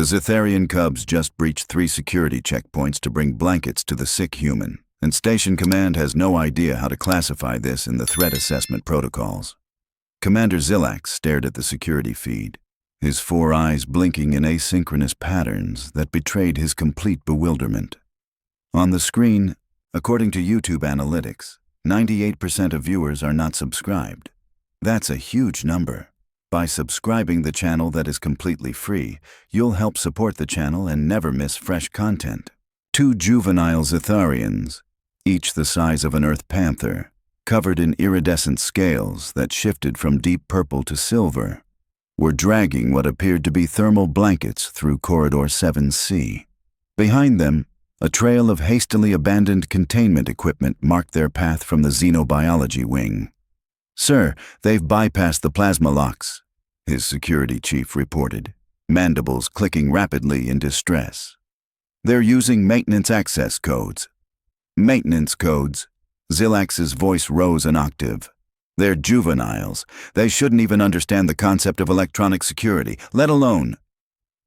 The Zitharian cubs just breached 3 security checkpoints to bring blankets to the sick human, and Station Command has no idea how to classify this in the threat assessment protocols. Commander Xilax stared at the security feed, his 4 eyes blinking in asynchronous patterns that betrayed his complete bewilderment. On the screen, according to YouTube analytics, 98% of viewers are not subscribed. That's a huge number. By subscribing the channel that is completely free, you'll help support the channel and never miss fresh content. 2 juvenile Zitharians, each the size of an earth panther, covered in iridescent scales that shifted from deep purple to silver, were dragging what appeared to be thermal blankets through Corridor 7C. Behind them, a trail of hastily abandoned containment equipment marked their path from the Xenobiology wing. "Sir, they've bypassed the plasma locks," his security chief reported, mandibles clicking rapidly in distress. "They're using maintenance access codes." "Maintenance codes?" Xilax's voice rose an octave. "They're juveniles. They shouldn't even understand the concept of electronic security, let alone—"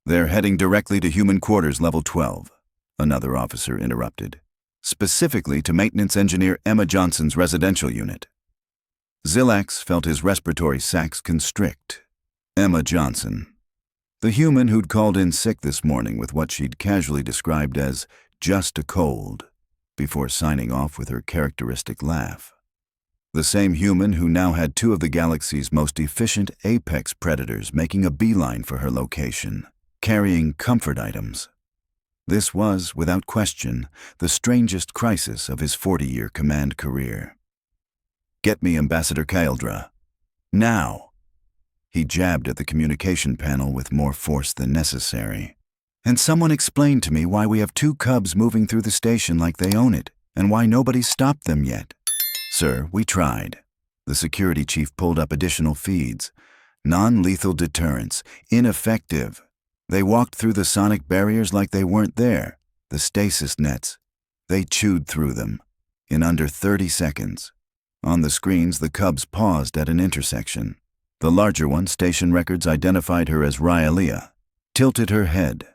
"They're heading directly to human quarters level 12, another officer interrupted. "Specifically to Maintenance Engineer Emma Johnson's residential unit." Xilax felt his respiratory sacs constrict. Emma Johnson. The human who'd called in sick this morning with what she'd casually described as just a cold, before signing off with her characteristic laugh. The same human who now had 2 of the galaxy's most efficient apex predators making a beeline for her location, carrying comfort items. This was, without question, the strangest crisis of his 40-year command career. "Get me Ambassador Kaeldra. Now!" He jabbed at the communication panel with more force than necessary. "And someone explained to me why we have 2 cubs moving through the station like they own it, and why nobody's stopped them yet." "Sir, we tried." The security chief pulled up additional feeds. "Non-lethal deterrence. Ineffective. They walked through the sonic barriers like they weren't there. The stasis nets. They chewed through them. In under 30 seconds. On the screens, the cubs paused at an intersection. The larger one, station records identified her as Ryalia, tilted her head,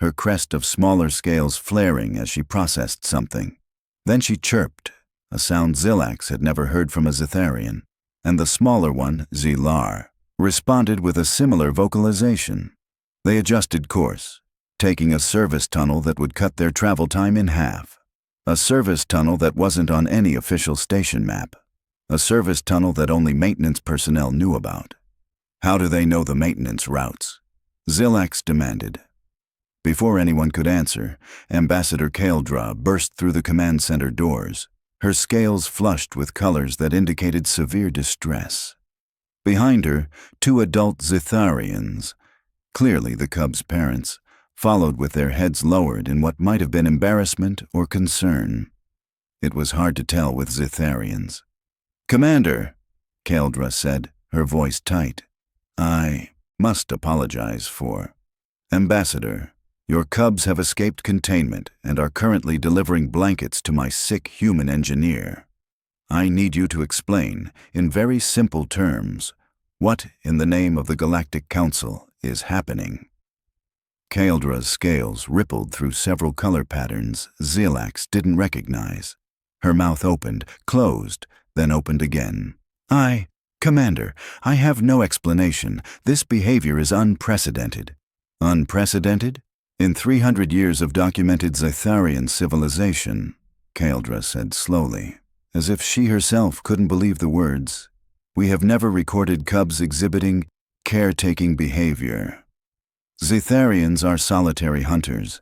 her crest of smaller scales flaring as she processed something. Then she chirped, a sound Xilax had never heard from a Zitharian, and the smaller one, Zilar, responded with a similar vocalization. They adjusted course, taking a service tunnel that would cut their travel time in half. A service tunnel that wasn't on any official station map. A service tunnel that only maintenance personnel knew about. "How do they know the maintenance routes?" Xilax demanded. Before anyone could answer, Ambassador Kaeldra burst through the command center doors, her scales flushed with colors that indicated severe distress. Behind her, 2 adult Zitharians, clearly the cubs' parents, followed with their heads lowered in what might have been embarrassment or concern. It was hard to tell with Zitharians. "Commander," Kaeldra said, her voice tight, "I must apologize for—" "Ambassador, your cubs have escaped containment and are currently delivering blankets to my sick human engineer. I need you to explain, in very simple terms, what, in the name of the Galactic Council, is happening." Kaeldra's scales rippled through several color patterns Xilax didn't recognize. Her mouth opened, closed, then opened again. Commander, I have no explanation. This behavior is unprecedented." "Unprecedented? In 300 years of documented Zitharian civilization," Kaeldra said slowly, as if she herself couldn't believe the words. "We have never recorded cubs exhibiting caretaking behavior. Zitharians are solitary hunters.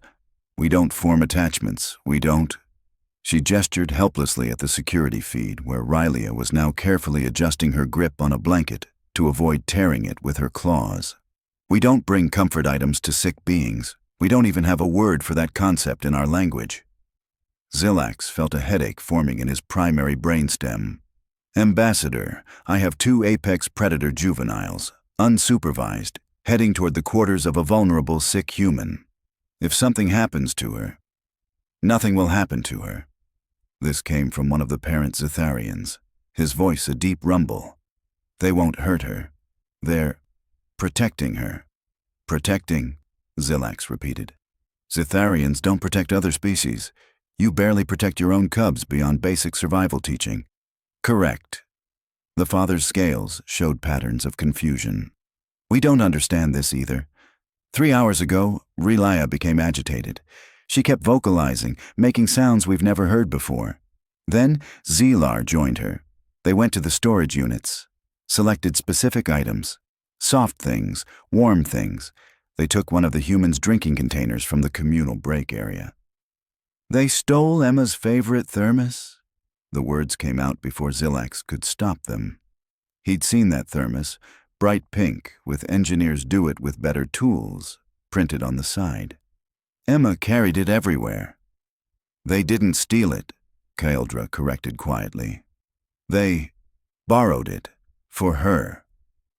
We don't form attachments. We don't—" She gestured helplessly at the security feed, where Ryalia was now carefully adjusting her grip on a blanket to avoid tearing it with her claws. "We don't bring comfort items to sick beings. We don't even have a word for that concept in our language." Xilax felt a headache forming in his primary brainstem. "Ambassador, I have 2 apex predator juveniles, unsupervised, heading toward the quarters of a vulnerable sick human. If something happens to her—" "Nothing will happen to her." This came from one of the parent Zitharians, his voice a deep rumble. "They won't hurt her. They're protecting her." "Protecting?" Zilax repeated. Zitharians don't protect other species. You barely protect your own cubs beyond basic survival teaching. Correct. The father's scales showed patterns of confusion. We don't understand this either. 3 hours ago, Relia became agitated. She kept vocalizing, making sounds we've never heard before. Then, Zelar joined her. They went to the storage units, selected specific items, soft things, warm things. They took one of the humans' drinking containers from the communal break area. They stole Emma's favorite thermos? The words came out before Zilax could stop them. He'd seen that thermos, bright pink, with "Engineers do it with better tools" printed on the side. Emma carried it everywhere. They didn't steal it, Kaeldra corrected quietly. They borrowed it, for her,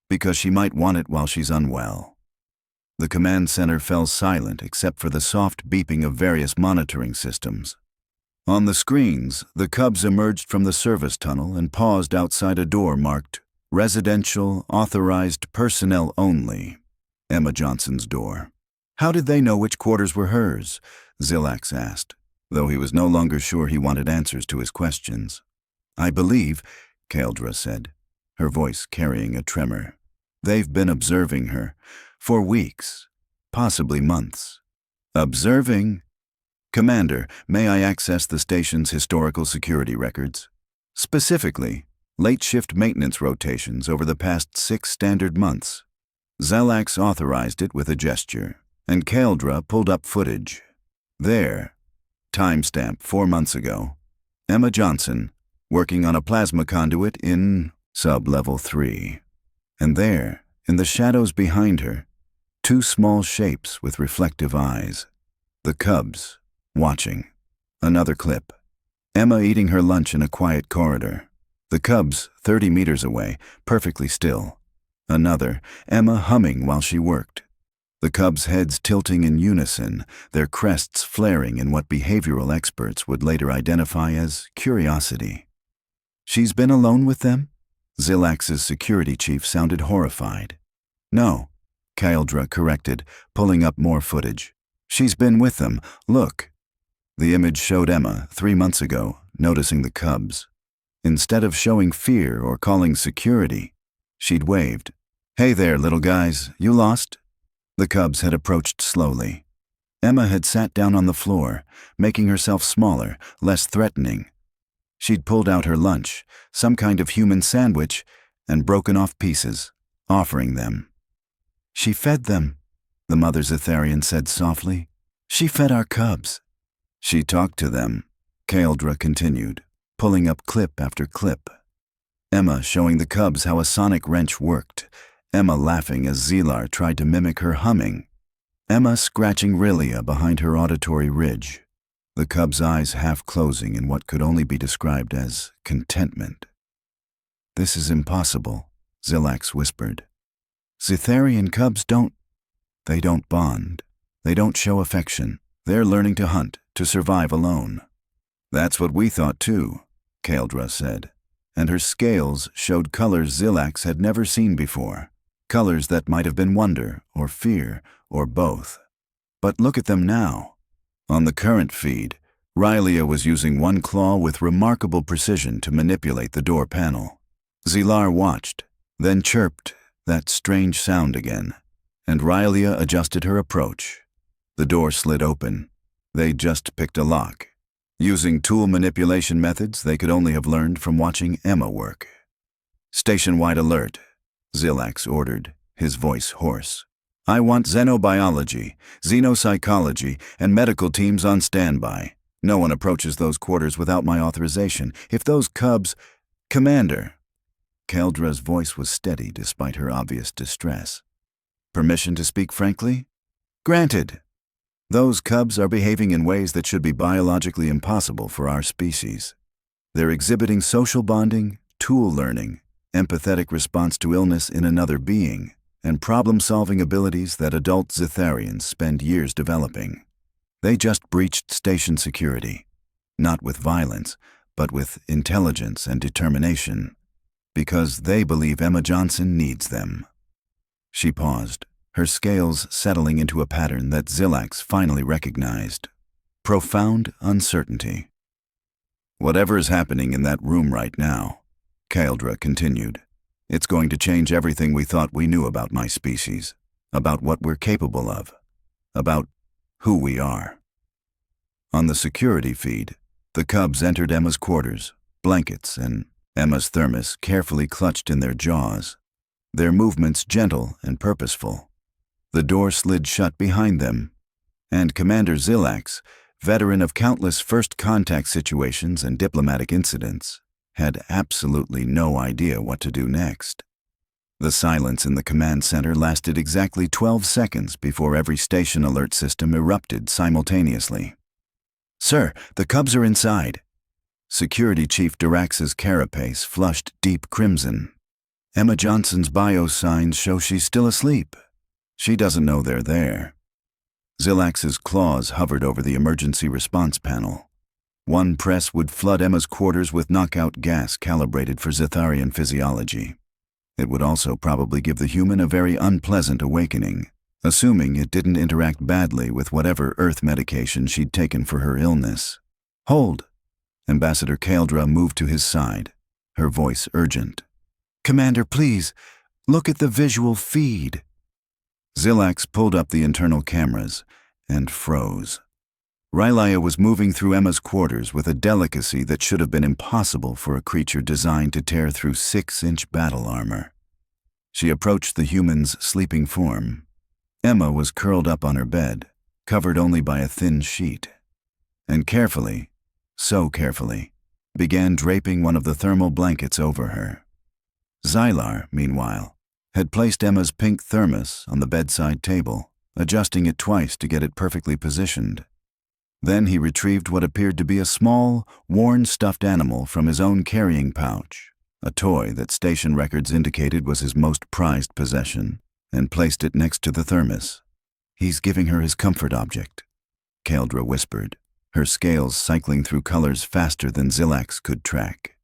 because she might want it while she's unwell. The command center fell silent except for the soft beeping of various monitoring systems. On the screens, the cubs emerged from the service tunnel and paused outside a door marked "Residential, Authorized Personnel Only," Emma Johnson's door. How did they know which quarters were hers? Zilax asked, though he was no longer sure he wanted answers to his questions. I believe, Kaeldra said, her voice carrying a tremor. They've been observing her. For weeks, possibly months. Observing? Commander, may I access the station's historical security records? Specifically, late shift maintenance rotations over the past 6 standard months. Zilax authorized it with a gesture, and Kaeldra pulled up footage. There, timestamp 4 months ago, Emma Johnson, working on a plasma conduit in sub-level 3. And there, in the shadows behind her, 2 small shapes with reflective eyes. The cubs, watching. Another clip. Emma eating her lunch in a quiet corridor. The cubs 30 meters away, perfectly still. Another, Emma humming while she worked. The cubs' heads tilting in unison, their crests flaring in what behavioral experts would later identify as curiosity. She's been alone with them? Zilax's security chief sounded horrified. No, Kaeldra corrected, pulling up more footage. She's been with them. Look. The image showed Emma, 3 months ago, noticing the cubs. Instead of showing fear or calling security, she'd waved. Hey there, little guys, you lost? The cubs had approached slowly. Emma had sat down on the floor, making herself smaller, less threatening. She'd pulled out her lunch, some kind of human sandwich, and broken off pieces, offering them. She fed them, the mother Zitharian said softly. She fed our cubs. She talked to them, Kaeldra continued, pulling up clip after clip. Emma showing the cubs how a sonic wrench worked, Emma laughing as Zelar tried to mimic her humming, Emma scratching Relia behind her auditory ridge, the cub's eyes half closing in what could only be described as contentment. This is impossible, Zilax whispered. Zitharian cubs don't bond. They don't show affection. They're learning to hunt, to survive alone. That's what we thought too, Kaeldra said, and her scales showed colors Zilax had never seen before, colors that might have been wonder or fear or both. But look at them now. On the current feed, Relia was using one claw with remarkable precision to manipulate the door panel. Zelar watched, then chirped that strange sound again, and Relia adjusted her approach. The door slid open. They just picked a lock, using tool manipulation methods they could only have learned from watching Emma work. Station-wide alert, Zilax ordered, his voice hoarse. I want Xenobiology, Xenopsychology, and medical teams on standby. No one approaches those quarters without my authorization. If those cubs... Commander. Kaeldra's voice was steady despite her obvious distress. Permission to speak frankly? Granted. Those cubs are behaving in ways that should be biologically impossible for our species. They're exhibiting social bonding, tool learning, empathetic response to illness in another being, and problem-solving abilities that adult Zitharians spend years developing. They just breached station security, not with violence, but with intelligence and determination, because they believe Emma Johnson needs them. She paused, her scales settling into a pattern that Xilax finally recognized. Profound uncertainty. Whatever is happening in that room right now, Kaeldra continued, it's going to change everything we thought we knew about my species, about what we're capable of, about who we are. On the security feed, the cubs entered Emma's quarters, blankets and Emma's thermos carefully clutched in their jaws, their movements gentle and purposeful. The door slid shut behind them, and Commander Xilax, veteran of countless first contact situations and diplomatic incidents, had absolutely no idea what to do next. The silence in the command center lasted exactly 12 seconds before every station alert system erupted simultaneously. "Sir, the cubs are inside." Security Chief Dirax's carapace flushed deep crimson. "Emma Johnson's bio signs show she's still asleep. She doesn't know they're there." Xilax's claws hovered over the emergency response panel. One press would flood Emma's quarters with knockout gas calibrated for Zetharian physiology. It would also probably give the human a very unpleasant awakening, assuming it didn't interact badly with whatever Earth medication she'd taken for her illness. "Hold!" Ambassador Kaeldra moved to his side, her voice urgent. "Commander, please, look at the visual feed." Xilax pulled up the internal cameras and froze. Rylaya was moving through Emma's quarters with a delicacy that should have been impossible for a creature designed to tear through 6-inch battle armor. She approached the human's sleeping form. Emma was curled up on her bed, covered only by a thin sheet, and carefully, so carefully, began draping one of the thermal blankets over her. Xylar, meanwhile, had placed Emma's pink thermos on the bedside table, adjusting it twice to get it perfectly positioned. Then he retrieved what appeared to be a small, worn stuffed animal from his own carrying pouch, a toy that station records indicated was his most prized possession, and placed it next to the thermos. "He's giving her his comfort object," Kaeldra whispered, her scales cycling through colors faster than Xilax could track.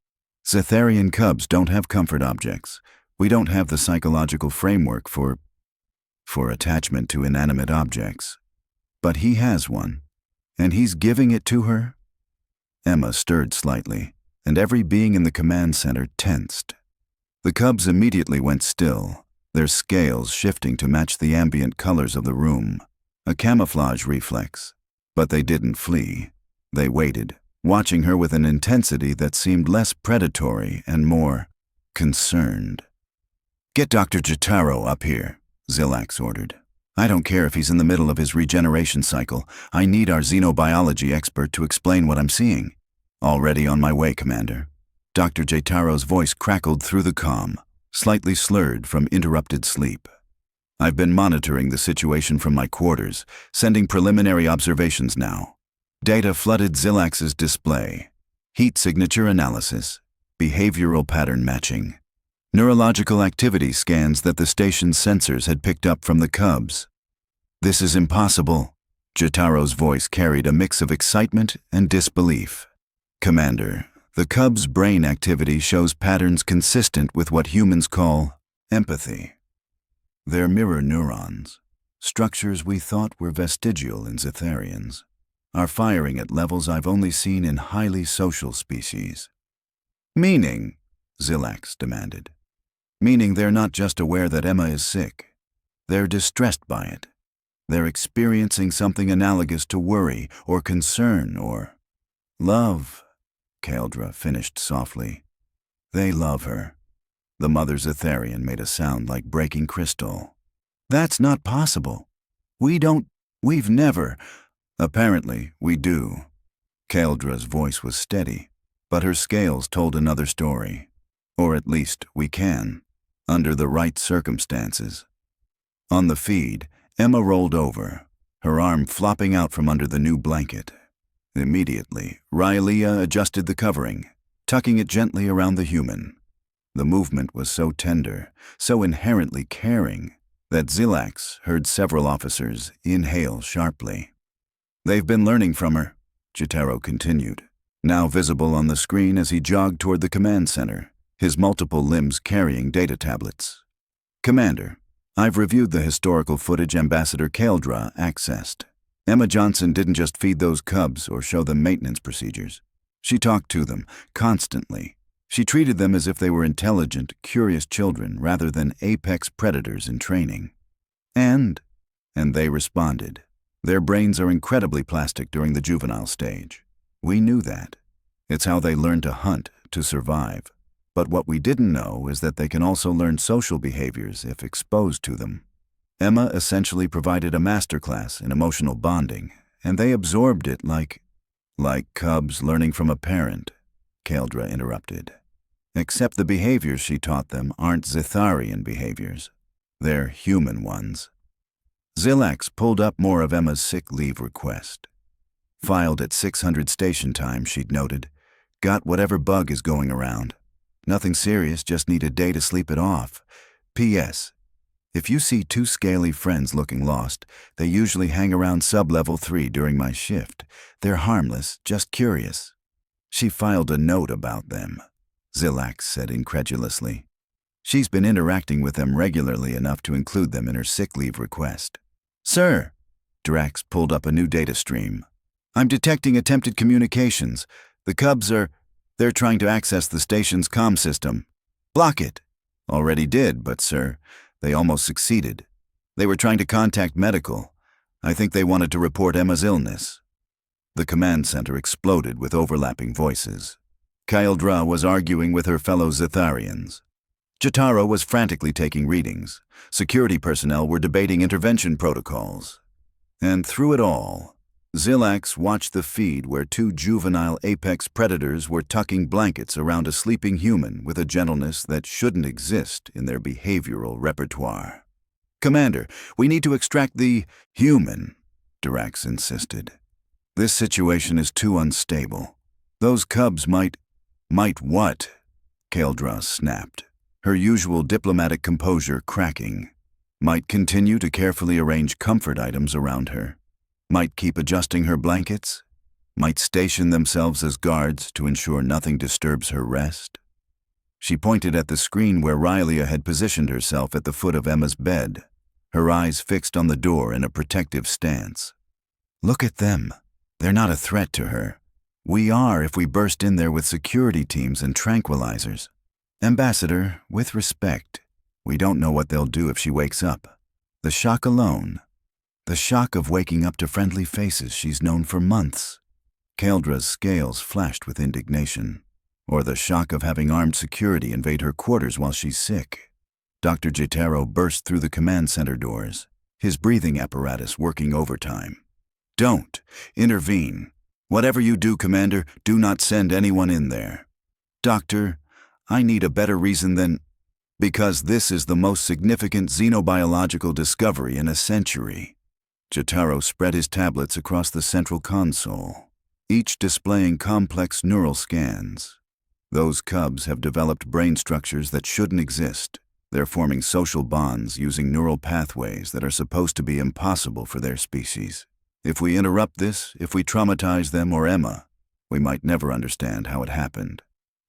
"Zetharian cubs don't have comfort objects. We don't have the psychological framework for attachment to inanimate objects. But he has one, and he's giving it to her?" Emma stirred slightly, and every being in the command center tensed. The cubs immediately went still, their scales shifting to match the ambient colors of the room, a camouflage reflex. But they didn't flee. They waited, watching her with an intensity that seemed less predatory and more concerned. "Get Dr. Jotaro up here," Xilax ordered. "I don't care if he's in the middle of his regeneration cycle. I need our xenobiology expert to explain what I'm seeing." "Already on my way, Commander." Dr. Jotaro's voice crackled through the comm, slightly slurred from interrupted sleep. "I've been monitoring the situation from my quarters, sending preliminary observations now." Data flooded Xilax's display. Heat signature analysis, behavioral pattern matching, neurological activity scans that the station's sensors had picked up from the cubs. "This is impossible." Jotaro's voice carried a mix of excitement and disbelief. "Commander, the cub's brain activity shows patterns consistent with what humans call empathy. They're mirror neurons, structures we thought were vestigial in Zetharians, are firing at levels I've only seen in highly social species." "Meaning?" Xilax demanded. "Meaning they're not just aware that Emma is sick. They're distressed by it. They're experiencing something analogous to worry or concern or love," Kaeldra finished softly. "They love her." The mother Zetharian made a sound like breaking crystal. "That's not possible. We've never." "Apparently, we do." Kaeldra's voice was steady, but her scales told another story. "Or at least we can, under the right circumstances." On the feed, Emma rolled over, her arm flopping out from under the new blanket. Immediately, Rylaya adjusted the covering, tucking it gently around the human. The movement was so tender, so inherently caring, that Xilax heard several officers inhale sharply. "They've been learning from her," Jotaro continued, now visible on the screen as he jogged toward the command center, his multiple limbs carrying data tablets. "Commander, I've reviewed the historical footage Ambassador Kaldra accessed. Emma Johnson didn't just feed those cubs or show them maintenance procedures. She talked to them, constantly. She treated them as if they were intelligent, curious children rather than apex predators in training. And they responded. Their brains are incredibly plastic during the juvenile stage. We knew that. It's how they learn to hunt, to survive. But what we didn't know is that they can also learn social behaviors if exposed to them. Emma essentially provided a masterclass in emotional bonding, and they absorbed it like cubs learning from a parent, Kaldra interrupted. Except the behaviors she taught them aren't Zitharian behaviors. They're human ones. Xilax pulled up more of Emma's sick leave request. Filed at 600 station time, she'd noted. Got whatever bug is going around. Nothing serious, just need a day to sleep it off. P.S. If you see two scaly friends looking lost, they usually hang around sub-level 3 during my shift. They're harmless, just curious. She filed a note about them, Xilax said incredulously. She's been interacting with them regularly enough to include them in her sick leave request. Sir, Drax pulled up a new data stream. I'm detecting attempted communications. The cubs they're trying to access the station's comm system. Block it. Already did, but sir, they almost succeeded. They were trying to contact medical. I think they wanted to report Emma's illness. The command center exploded with overlapping voices. Kaldra was arguing with her fellow Zitharians. Jotaro was frantically taking readings. Security personnel were debating intervention protocols. And through it all, Xilax watched the feed where two juvenile apex predators were tucking blankets around a sleeping human with a gentleness that shouldn't exist in their behavioral repertoire. Commander, we need to extract the human, Drax insisted. This situation is too unstable. Those cubs might what? Kaldra snapped, her usual diplomatic composure cracking. Might continue to carefully arrange comfort items around her. Might keep adjusting her blankets. Might station themselves as guards to ensure nothing disturbs her rest. She pointed at the screen where Rylia had positioned herself at the foot of Emma's bed, her eyes fixed on the door in a protective stance. Look at them. They're not a threat to her. We are if we burst in there with security teams and tranquilizers. Ambassador, with respect, we don't know what they'll do if she wakes up. The shock alone. The shock of waking up to friendly faces she's known for months. Kaldra's scales flashed with indignation. Or the shock of having armed security invade her quarters while she's sick. Dr. Jotaro burst through the command center doors, his breathing apparatus working overtime. Don't intervene. Whatever you do, Commander, do not send anyone in there. Doctor, I need a better reason than... Because this is the most significant xenobiological discovery in a century. Jotaro spread his tablets across the central console, each displaying complex neural scans. Those cubs have developed brain structures that shouldn't exist. They're forming social bonds using neural pathways that are supposed to be impossible for their species. If we interrupt this, if we traumatize them or Emma, we might never understand how it happened.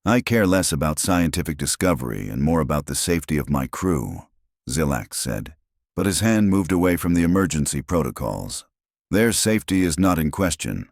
I care less about scientific discovery and more about the safety of my crew, Xilax said, but his hand moved away from the emergency protocols. Their safety is not in question.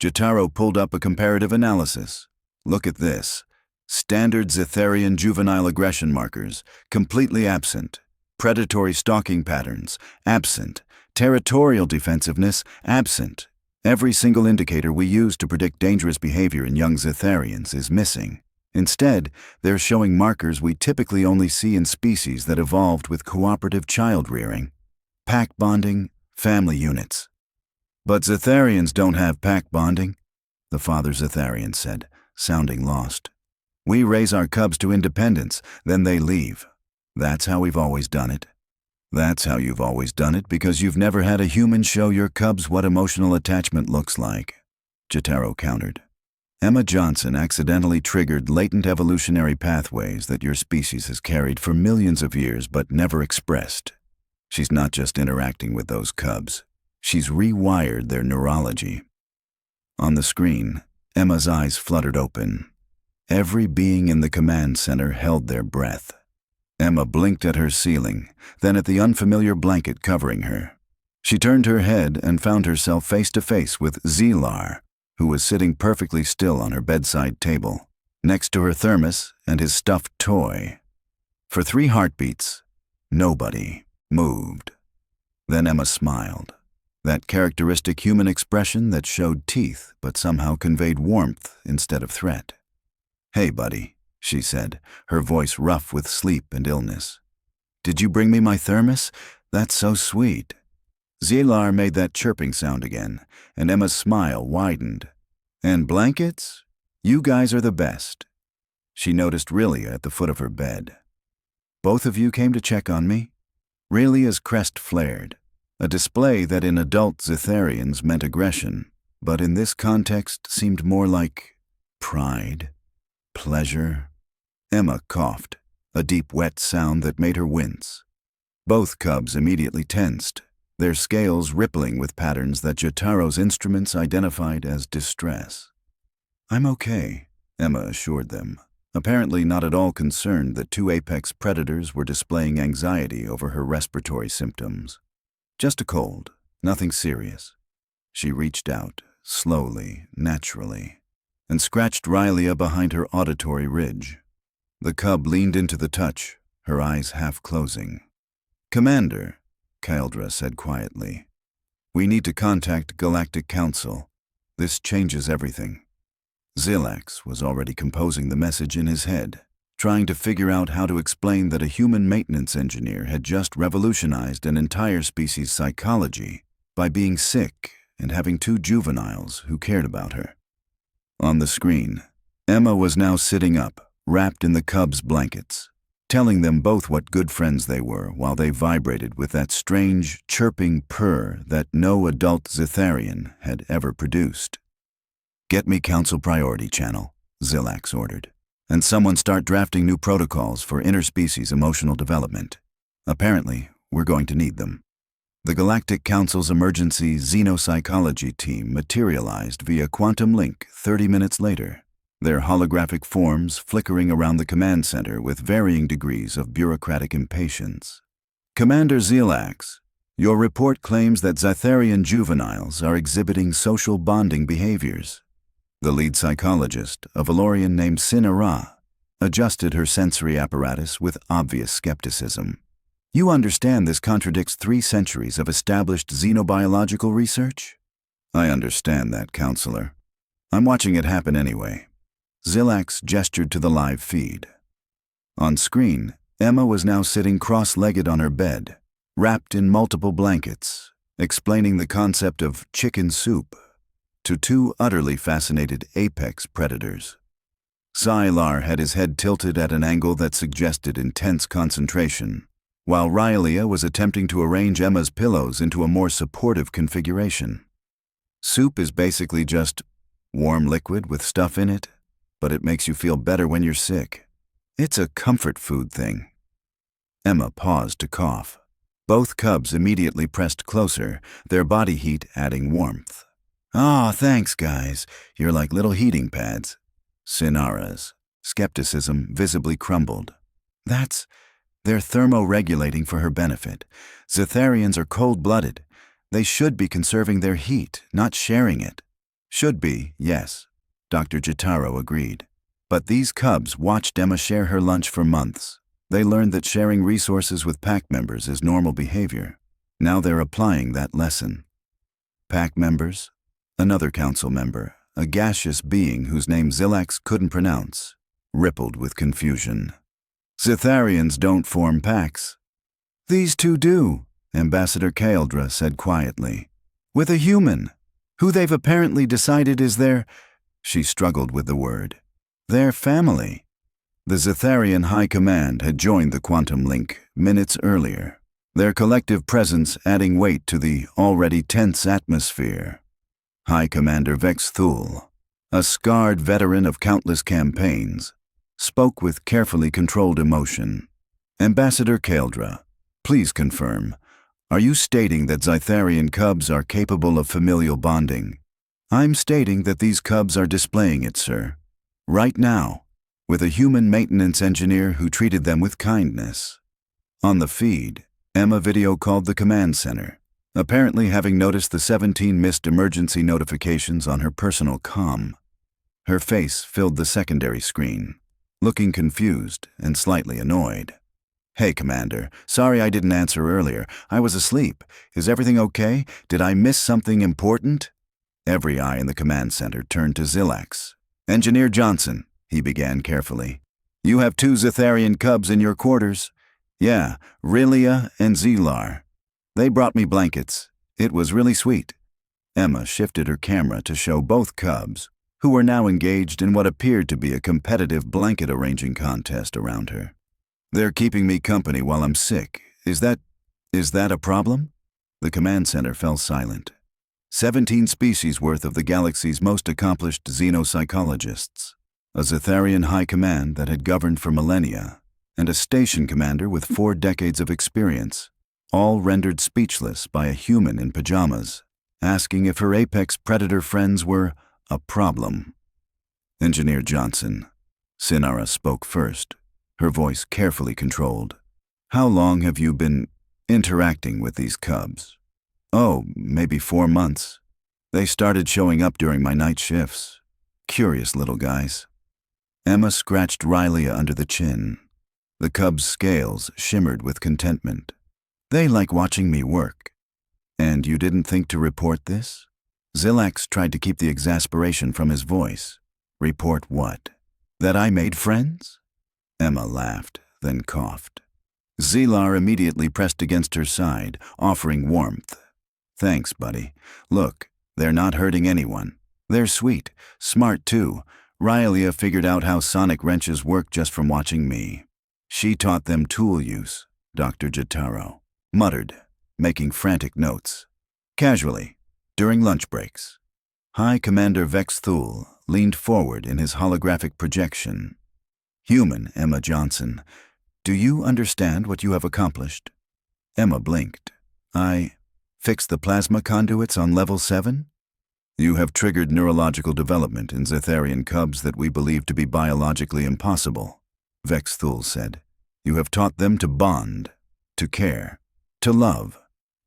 Jotaro pulled up a comparative analysis. Look at this. Standard Zitharian juvenile aggression markers, completely absent. Predatory stalking patterns, absent. Territorial defensiveness, absent. Every single indicator we use to predict dangerous behavior in young Zitharians is missing. Instead, they're showing markers we typically only see in species that evolved with cooperative child-rearing. Pack bonding, family units. But Zitharians don't have pack bonding, the father Zitharian said, sounding lost. We raise our cubs to independence, then they leave. That's how we've always done it. That's how you've always done it because you've never had a human show your cubs what emotional attachment looks like, Jotaro countered. Emma Johnson accidentally triggered latent evolutionary pathways that your species has carried for millions of years but never expressed. She's not just interacting with those cubs. She's rewired their neurology. On the screen, Emma's eyes fluttered open. Every being in the command center held their breath. Emma blinked at her ceiling, then at the unfamiliar blanket covering her. She turned her head and found herself face to face with Zelar, who was sitting perfectly still on her bedside table, next to her thermos and his stuffed toy. For 3 heartbeats, nobody moved. Then Emma smiled, that characteristic human expression that showed teeth but somehow conveyed warmth instead of threat. "Hey, buddy," she said, her voice rough with sleep and illness. "Did you bring me my thermos? That's so sweet." Zelar made that chirping sound again, and Emma's smile widened. "And blankets? You guys are the best." She noticed Rilia at the foot of her bed. "Both of you came to check on me?" Rilia's crest flared, a display that in adult Zetharians meant aggression, but in this context seemed more like pride, pleasure. Emma coughed, a deep wet sound that made her wince. Both cubs immediately tensed, their scales rippling with patterns that Jataro's instruments identified as distress. "I'm okay," Emma assured them, apparently not at all concerned that 2 apex predators were displaying anxiety over her respiratory symptoms. "Just a cold, nothing serious." She reached out, slowly, naturally, and scratched Rylia behind her auditory ridge. The cub leaned into the touch, her eyes half closing. "Commander," Kaeldra said quietly, "we need to contact Galactic Council. This changes everything." Zilax was already composing the message in his head, trying to figure out how to explain that a human maintenance engineer had just revolutionized an entire species' psychology by being sick and having 2 juveniles who cared about her. On the screen, Emma was now sitting up, wrapped in the cubs' blankets, telling them both what good friends they were while they vibrated with that strange, chirping purr that no adult Zetharian had ever produced. "Get me Council Priority Channel," Zilax ordered, "and someone start drafting new protocols for interspecies emotional development. Apparently, we're going to need them." The Galactic Council's emergency Xenopsychology team materialized via quantum link 30 minutes later, their holographic forms flickering around the command center with varying degrees of bureaucratic impatience. "Commander Zilax, your report claims that Zetharian juveniles are exhibiting social bonding behaviors." The lead psychologist, a Valorian named Sinara, adjusted her sensory apparatus with obvious skepticism. "You understand this contradicts 3 centuries of established xenobiological research?" "I understand that, Counselor. I'm watching it happen anyway." Zilax gestured to the live feed. On screen, Emma was now sitting cross-legged on her bed, wrapped in multiple blankets, explaining the concept of chicken soup to 2 utterly fascinated apex predators. Sylar had his head tilted at an angle that suggested intense concentration, while Rylia was attempting to arrange Emma's pillows into a more supportive configuration. Soup is basically just warm liquid with stuff in it, but it makes you feel better when you're sick. It's a comfort food thing. Emma paused to cough. Both cubs immediately pressed closer, their body heat adding warmth. "Aw, thanks, guys. You're like little heating pads." Sinara's skepticism visibly crumbled. They're thermoregulating for her benefit. Zetharians are cold-blooded. They should be conserving their heat, not sharing it." "Should be, yes," Dr. Jataro agreed. "But these cubs watched Emma share her lunch for months. They learned that sharing resources with pack members is normal behavior. Now they're applying that lesson." "Pack members?" Another council member, a gaseous being whose name Zilax couldn't pronounce, rippled with confusion. "Zetharians don't form packs." "These 2 do," Ambassador Kaeldra said quietly. "With a human, who they've apparently decided is their—" She struggled with the word. "Their family." The Zetharian High Command had joined the quantum link minutes earlier, their collective presence adding weight to the already tense atmosphere. High Commander Vex Thul, a scarred veteran of countless campaigns, spoke with carefully controlled emotion. "Ambassador Kaeldra, please confirm. Are you stating that Zetharian cubs are capable of familial bonding?" "I'm stating that these cubs are displaying it, sir. Right now, with a human maintenance engineer who treated them with kindness. On the feed, Emma video called the command center, apparently having noticed the 17 missed emergency notifications on her personal comm. Her face filled the secondary screen, looking confused and slightly annoyed. "Hey, Commander. Sorry I didn't answer earlier. I was asleep. Is everything okay? Did I miss something important?" Every eye in the command center turned to Xilax. "Engineer Johnson," he began carefully. "You have 2 Zetharian cubs in your quarters." "Yeah, Rilia and Zilar. They brought me blankets. It was really sweet." Emma shifted her camera to show both cubs, who were now engaged in what appeared to be a competitive blanket arranging contest around her. "They're keeping me company while I'm sick. Is that a problem?" The command center fell silent. 17 species worth of the galaxy's most accomplished xenopsychologists, a Zetharian high command that had governed for millennia, and a station commander with 4 decades of experience, all rendered speechless by a human in pajamas, asking if her apex predator friends were a problem. "Engineer Johnson," Sinara spoke first, her voice carefully controlled. "How long have you been interacting with these cubs?" "Oh, maybe 4 months. They started showing up during my night shifts. Curious little guys." Emma scratched Rylia under the chin. The cub's scales shimmered with contentment. "They like watching me work." "And you didn't think to report this?" Xilax tried to keep the exasperation from his voice. "Report what? That I made friends?" Emma laughed, then coughed. Zilar immediately pressed against her side, offering warmth. "Thanks, buddy. Look, they're not hurting anyone. They're sweet, smart too. Rylia figured out how sonic wrenches work just from watching me. She taught them tool use," Dr. Jataro muttered, making frantic notes. Casually, during lunch breaks, High Commander Vex Thul leaned forward in his holographic projection. "Human Emma Johnson, do you understand what you have accomplished?" Emma blinked. "I fixed the plasma conduits on level 7? You have triggered neurological development in Zetharian cubs that we believe to be biologically impossible," Vex Thul said. "You have taught them to bond, to care, to love."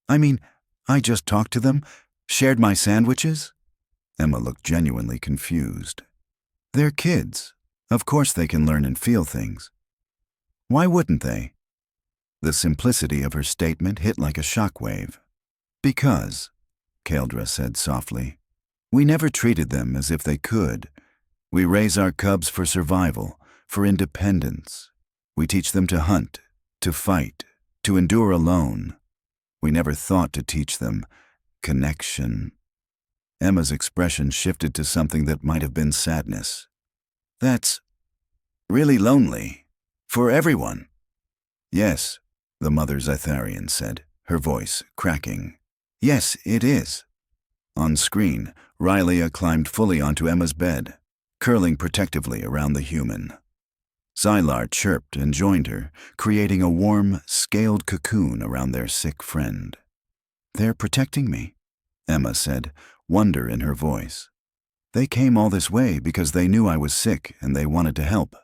"I mean, I just talked to them, shared my sandwiches?" Emma looked genuinely confused. "They're kids. Of course they can learn and feel things. Why wouldn't they?" The simplicity of her statement hit like a shockwave. "Because," Kaldra said softly, "we never treated them as if they could. We raise our cubs for survival, for independence. We teach them to hunt, to fight, to endure alone. We never thought to teach them connection." Emma's expression shifted to something that might have been sadness. "That's really lonely. For everyone." "Yes," the mother Zetharian said, her voice cracking. "Yes, it is." On screen, Rylia climbed fully onto Emma's bed, curling protectively around the human. Zylar chirped and joined her, creating a warm, scaled cocoon around their sick friend. "They're protecting me," Emma said, wonder in her voice. "They came all this way because they knew I was sick and they wanted to help."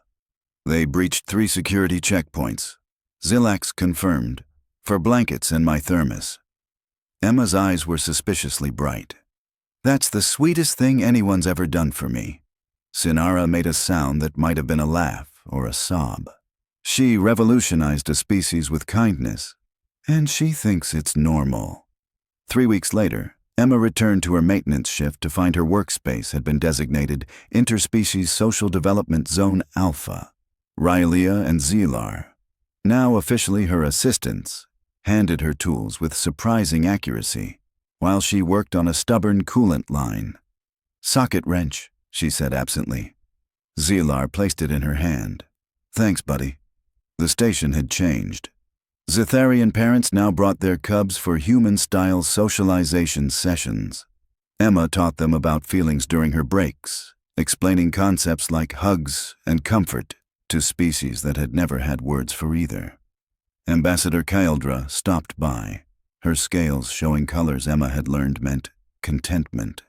"They breached 3 security checkpoints," Xilax confirmed, "for blankets and my thermos." Emma's eyes were suspiciously bright. "That's the sweetest thing anyone's ever done for me." Sinara made a sound that might have been a laugh or a sob. "She revolutionized a species with kindness, and she thinks it's normal." 3 weeks later, Emma returned to her maintenance shift to find her workspace had been designated Interspecies Social Development Zone Alpha. Rylia and Zilar, now officially her assistants, handed her tools with surprising accuracy, while she worked on a stubborn coolant line. "Socket wrench," she said absently. Zilar placed it in her hand. "Thanks, buddy." The station had changed. Zetharian parents now brought their cubs for human-style socialization sessions. Emma taught them about feelings during her breaks, explaining concepts like hugs and comfort to species that had never had words for either. Ambassador Kaldra stopped by, her scales showing colors Emma had learned meant contentment.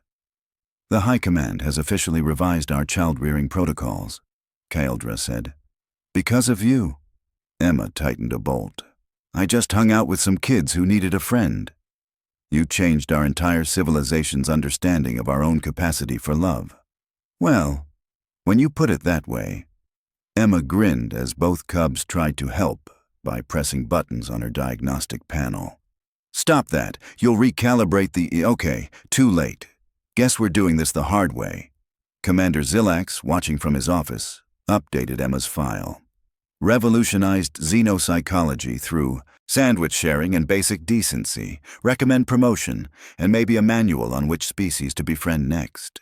"The High Command has officially revised our child-rearing protocols," Kaeldra said. Because of you. Emma tightened a bolt. I just hung out with some kids who needed a friend. You changed our entire civilization's understanding of our own capacity for love. Well, when you put it that way. Emma grinned as both cubs tried to help by pressing buttons on her diagnostic panel. Stop that. You'll recalibrate the... Okay, too late. Guess we're doing this the hard way. Commander Zillax, watching from his office, updated Emma's file. Revolutionized xenopsychology through sandwich sharing and basic decency, recommend promotion, and maybe a manual on which species to befriend next.